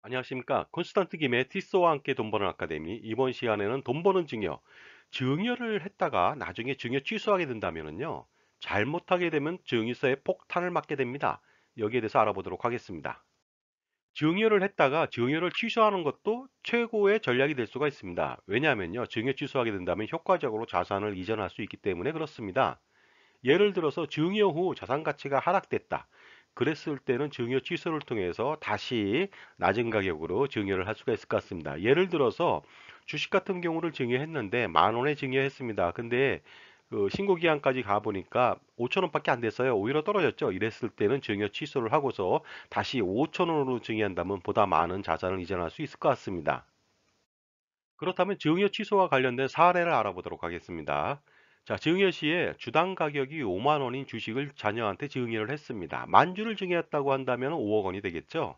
안녕하십니까. 콘스탄트 김의 티쏘와 함께 돈 버는 아카데미. 이번 시간에는 돈 버는 증여. 증여를 했다가 나중에 증여 취소하게 된다면요. 잘못하게 되면 증여세에 폭탄을 맞게 됩니다. 여기에 대해서 알아보도록 하겠습니다. 증여를 했다가 증여를 취소하는 것도 최고의 전략이 될 수가 있습니다. 왜냐하면요. 증여 취소하게 된다면 효과적으로 자산을 이전할 수 있기 때문에 그렇습니다. 예를 들어서 증여 후 자산 가치가 하락됐다. 그랬을 때는 증여 취소를 통해서 다시 낮은 가격으로 증여를 할 수가 있을 것 같습니다. 예를 들어서 주식 같은 경우를 증여했는데 만 원에 증여했습니다. 근데 그 신고 기한까지 가보니까 5천 원밖에 안 됐어요. 오히려 떨어졌죠. 이랬을 때는 증여 취소를 하고서 다시 5천 원으로 증여한다면 보다 많은 자산을 이전할 수 있을 것 같습니다. 그렇다면 증여 취소와 관련된 사례를 알아보도록 하겠습니다. 자, 증여 시에 주당 가격이 5만 원인 주식을 자녀한테 증여를 했습니다. 만 주를 증여했다고 한다면 5억 원이 되겠죠.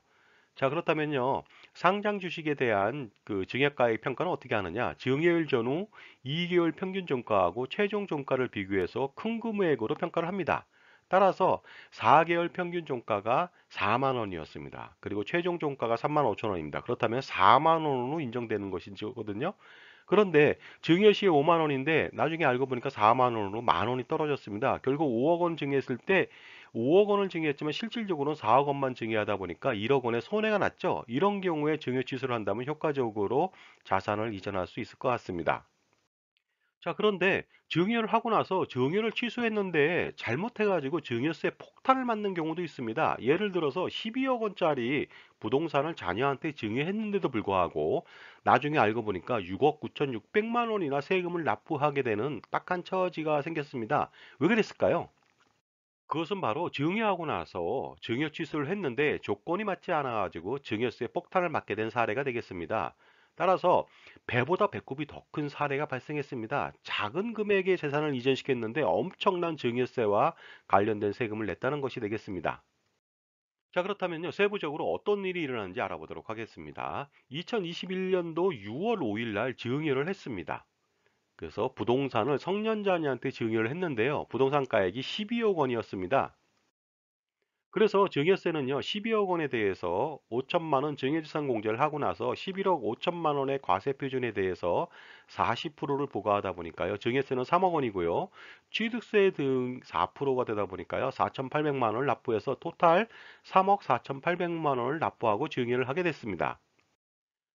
자, 그렇다면요. 상장 주식에 대한 그 증여가액 평가는 어떻게 하느냐? 증여일 전후 2개월 평균 종가하고 최종 종가를 비교해서 큰 금액으로 평가를 합니다. 따라서 4개월 평균 종가가 4만 원이었습니다. 그리고 최종 종가가 3만 5천 원입니다. 그렇다면 4만 원으로 인정되는 것이거든요. 그런데 증여 시에 5만 원인데 나중에 알고 보니까 4만 원으로 만 원이 떨어졌습니다. 결국 5억 원 증여했을 때 5억 원을 증여했지만 실질적으로는 4억 원만 증여하다 보니까 1억 원의 손해가 났죠. 이런 경우에 증여 취소를 한다면 효과적으로 자산을 이전할 수 있을 것 같습니다. 자, 그런데 증여를 하고 나서 증여를 취소했는데 잘못해가지고 증여세 폭탄을 맞는 경우도 있습니다. 예를 들어서 12억 원짜리 부동산을 자녀한테 증여했는데도 불구하고 나중에 알고 보니까 6억 9,600만 원이나 세금을 납부하게 되는 딱한 처지가 생겼습니다. 왜 그랬을까요? 그것은 바로 증여하고 나서 증여 취소를 했는데 조건이 맞지 않아가지고 증여세 폭탄을 맞게 된 사례가 되겠습니다. 따라서 배보다 배꼽이 더 큰 사례가 발생했습니다. 작은 금액의 재산을 이전시켰는데 엄청난 증여세와 관련된 세금을 냈다는 것이 되겠습니다. 자, 그렇다면요, 세부적으로 어떤 일이 일어나는지 알아보도록 하겠습니다. 2021년도 6월 5일 날 증여를 했습니다. 그래서 부동산을 성년자녀한테 증여를 했는데요. 부동산 가액이 12억 원이었습니다. 그래서 증여세는요, 12억 원에 대해서 5천만 원 증여資産공제를 하고 나서 11억 5천만 원의 과세 표준에 대해서 40%를 부과하다 보니까요, 증여세는 3억 원이고요, 취득세 등 4%가 되다 보니까요, 4,800만 원을 납부해서 토탈 3억 4,800만 원을 납부하고 증여를 하게 됐습니다.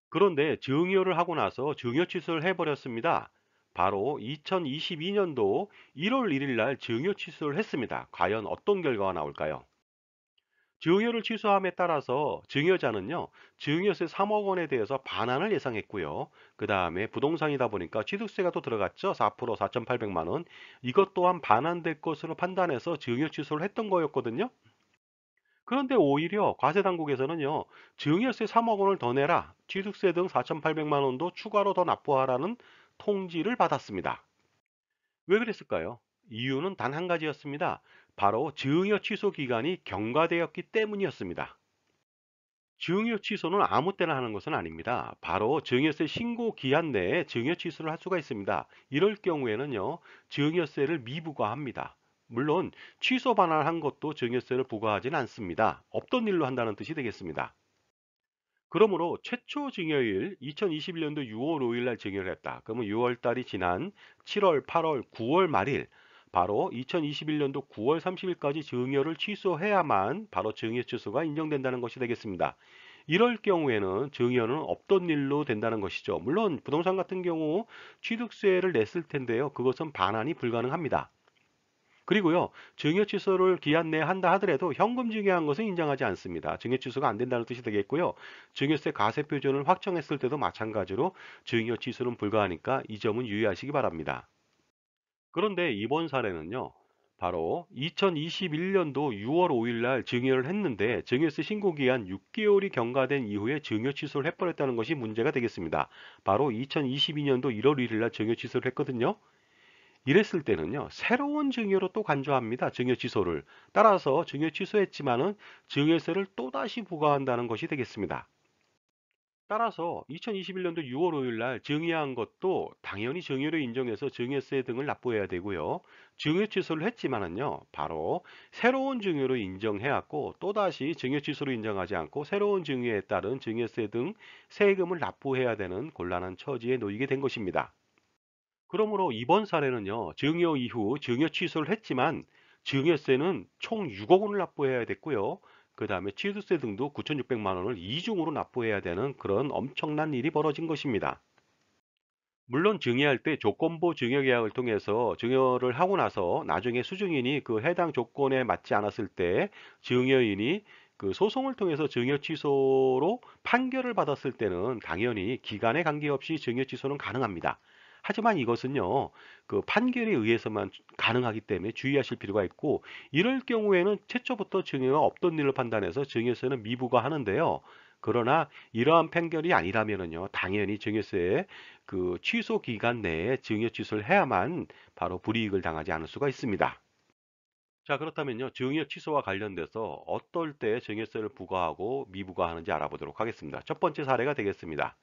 그런데 증여를 하고 나서 증여 취소를 해버렸습니다. 바로 2022년도 1월 1일 날 증여 취소를 했습니다. 과연 어떤 결과가 나올까요? 증여를 취소함에 따라서 증여자는요, 증여세 3억 원에 대해서 반환을 예상했고요. 그 다음에 부동산이다 보니까 취득세가 또 들어갔죠. 4% 4,800만 원. 이것 또한 반환될 것으로 판단해서 증여 취소를 했던 거였거든요. 그런데 오히려 과세 당국에서는요, 증여세 3억 원을 더 내라, 취득세 등 4,800만 원도 추가로 더 납부하라는 통지를 받았습니다. 왜 그랬을까요? 이유는 단 한 가지였습니다. 바로 증여 취소 기간이 경과되었기 때문이었습니다. 증여 취소는 아무 때나 하는 것은 아닙니다. 바로 증여세 신고 기한 내에 증여 취소를 할 수가 있습니다. 이럴 경우에는요, 증여세를 미부과합니다. 물론 취소 반환한 것도 증여세를 부과하진 않습니다. 없던 일로 한다는 뜻이 되겠습니다. 그러므로 최초 증여일 2021년도 6월 5일 날 증여를 했다. 그러면 6월 달이 지난 7월, 8월, 9월 말일, 바로 2021년도 9월 30일까지 증여를 취소해야만 바로 증여 취소가 인정된다는 것이 되겠습니다. 이럴 경우에는 증여는 없던 일로 된다는 것이죠. 물론 부동산 같은 경우 취득세를 냈을 텐데요. 그것은 반환이 불가능합니다. 그리고요, 증여 취소를 기한 내에 한다 하더라도 현금 증여한 것은 인정하지 않습니다. 증여 취소가 안 된다는 뜻이 되겠고요. 증여세 가세 표준을 확정했을 때도 마찬가지로 증여 취소는 불가하니까 이 점은 유의하시기 바랍니다. 그런데 이번 사례는요, 바로 2021년도 6월 5일 날 증여를 했는데 증여세 신고 기한 6개월이 경과된 이후에 증여 취소를 해버렸다는 것이 문제가 되겠습니다. 바로 2022년도 1월 1일 날 증여 취소를 했거든요. 이랬을 때는요, 새로운 증여로 또 간주합니다. 증여 취소를. 따라서 증여 취소했지만은 증여세를 또다시 부과한다는 것이 되겠습니다. 따라서 2021년도 6월 5일 날 증여한 것도 당연히 증여로 인정해서 증여세 등을 납부해야 되고요. 증여 취소를 했지만은요, 바로 새로운 증여로 인정해왔고 또다시 증여 취소로 인정하지 않고 새로운 증여에 따른 증여세 등 세금을 납부해야 되는 곤란한 처지에 놓이게 된 것입니다. 그러므로 이번 사례는요, 증여 이후 증여 취소를 했지만 증여세는 총 6억 원을 납부해야 됐고요. 그 다음에 취득세 등도 9,600만 원을 이중으로 납부해야 되는 그런 엄청난 일이 벌어진 것입니다. 물론 증여할 때 조건부 증여계약을 통해서 증여를 하고 나서 나중에 수증인이 그 해당 조건에 맞지 않았을 때 증여인이 그 소송을 통해서 증여 취소로 판결을 받았을 때는 당연히 기간에 관계없이 증여 취소는 가능합니다. 하지만 이것은요, 그 판결에 의해서만 가능하기 때문에 주의하실 필요가 있고, 이럴 경우에는 최초부터 증여가 없던 일로 판단해서 증여세는 미부과하는데요. 그러나 이러한 판결이 아니라면은요, 당연히 증여세 그 취소 기간 내에 증여 취소를 해야만 바로 불이익을 당하지 않을 수가 있습니다. 자, 그렇다면요, 증여 취소와 관련돼서 어떨 때 증여세를 부과하고 미부과하는지 알아보도록 하겠습니다. 첫 번째 사례가 되겠습니다.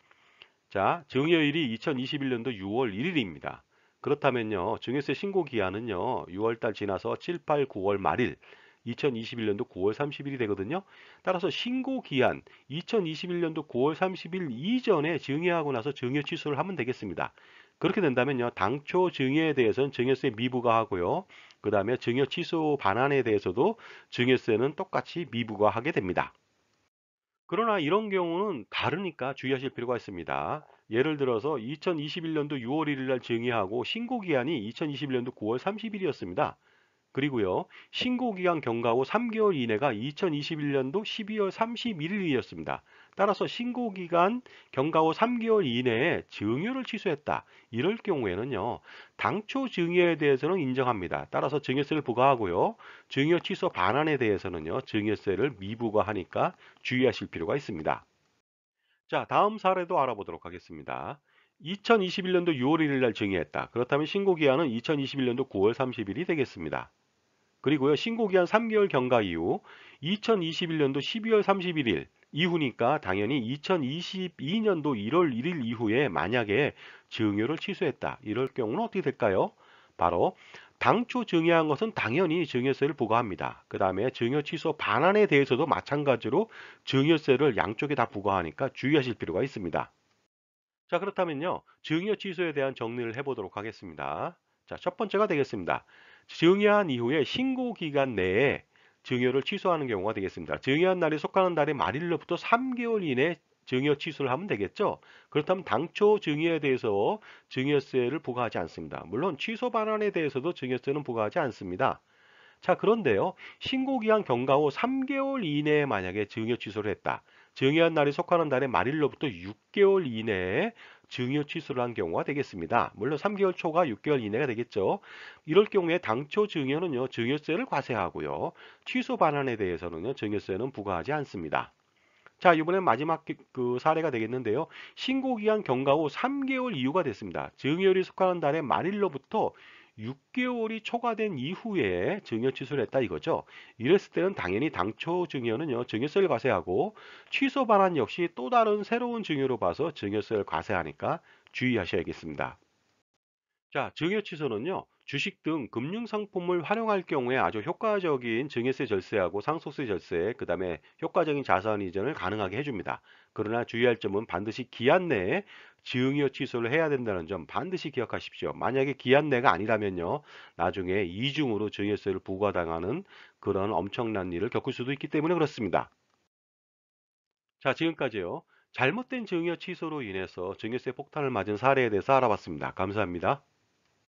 자, 증여일이 2021년도 6월 1일입니다. 그렇다면요, 증여세 신고 기한은요, 6월 달 지나서 7, 8, 9월 말일, 2021년도 9월 30일이 되거든요. 따라서 신고 기한 2021년도 9월 30일 이전에 증여하고 나서 증여 취소를 하면 되겠습니다. 그렇게 된다면요, 당초 증여에 대해서는 증여세 미부과하고요. 그 다음에 증여 취소 반환에 대해서도 증여세는 똑같이 미부과하게 됩니다. 그러나 이런 경우는 다르니까 주의하실 필요가 있습니다. 예를 들어서 2021년도 6월 1일 날 증여하고 신고 기한이 2021년도 9월 30일이었습니다. 그리고요, 신고기간 경과 후 3개월 이내가 2021년도 12월 31일이었습니다. 따라서 신고기간 경과 후 3개월 이내에 증여를 취소했다. 이럴 경우에는요, 당초 증여에 대해서는 인정합니다. 따라서 증여세를 부과하고요, 증여 취소 반환에 대해서는요, 증여세를 미부과하니까 주의하실 필요가 있습니다. 자, 다음 사례도 알아보도록 하겠습니다. 2021년도 6월 1일 날 증여했다. 그렇다면 신고기한은 2021년도 9월 30일이 되겠습니다. 그리고요, 신고기한 3개월 경과 이후 2021년도 12월 31일 이후니까 당연히 2022년도 1월 1일 이후에 만약에 증여를 취소했다. 이럴 경우는 어떻게 될까요? 바로 당초 증여한 것은 당연히 증여세를 부과합니다. 그 다음에 증여 취소 반환에 대해서도 마찬가지로 증여세를 양쪽에 다 부과하니까 주의하실 필요가 있습니다. 자, 그렇다면요, 증여 취소에 대한 정리를 해보도록 하겠습니다. 자, 첫 번째가 되겠습니다. 증여한 이후에 신고 기간 내에 증여를 취소하는 경우가 되겠습니다. 증여한 날이 속하는 달의 말일로부터 3개월 이내 증여 취소를 하면 되겠죠. 그렇다면 당초 증여에 대해서 증여세를 부과하지 않습니다. 물론 취소 반환에 대해서도 증여세는 부과하지 않습니다. 자, 그런데요, 신고기한 경과 후 3개월 이내에 만약에 증여 취소를 했다. 증여한 날이 속하는 달의 말일로부터 6개월 이내에 증여 취소를 한 경우가 되겠습니다. 물론 3개월 초가 6개월 이내가 되겠죠. 이럴 경우에 당초 증여는요, 증여세를 과세하고요. 취소 반환에 대해서는요, 증여세는 부과하지 않습니다. 자, 이번엔 마지막 그 사례가 되겠는데요. 신고기한 경과 후 3개월 이후가 됐습니다. 증여일이 속하는 달의 말일로부터 6개월이 초과된 이후에 증여 취소를 했다 이거죠. 이랬을 때는 당연히 당초 증여는요, 증여세를 과세하고 취소 반환 역시 또 다른 새로운 증여로 봐서 증여세를 과세하니까 주의하셔야겠습니다. 자, 증여 취소는요, 주식 등 금융상품을 활용할 경우에 아주 효과적인 증여세 절세하고 상속세 절세, 그 다음에 효과적인 자산 이전을 가능하게 해줍니다. 그러나 주의할 점은 반드시 기한 내에 증여 취소를 해야 된다는 점 반드시 기억하십시오. 만약에 기한 내가 아니라면요, 나중에 이중으로 증여세를 부과당하는 그런 엄청난 일을 겪을 수도 있기 때문에 그렇습니다. 자, 지금까지요, 잘못된 증여 취소로 인해서 증여세 폭탄을 맞은 사례에 대해서 알아봤습니다. 감사합니다.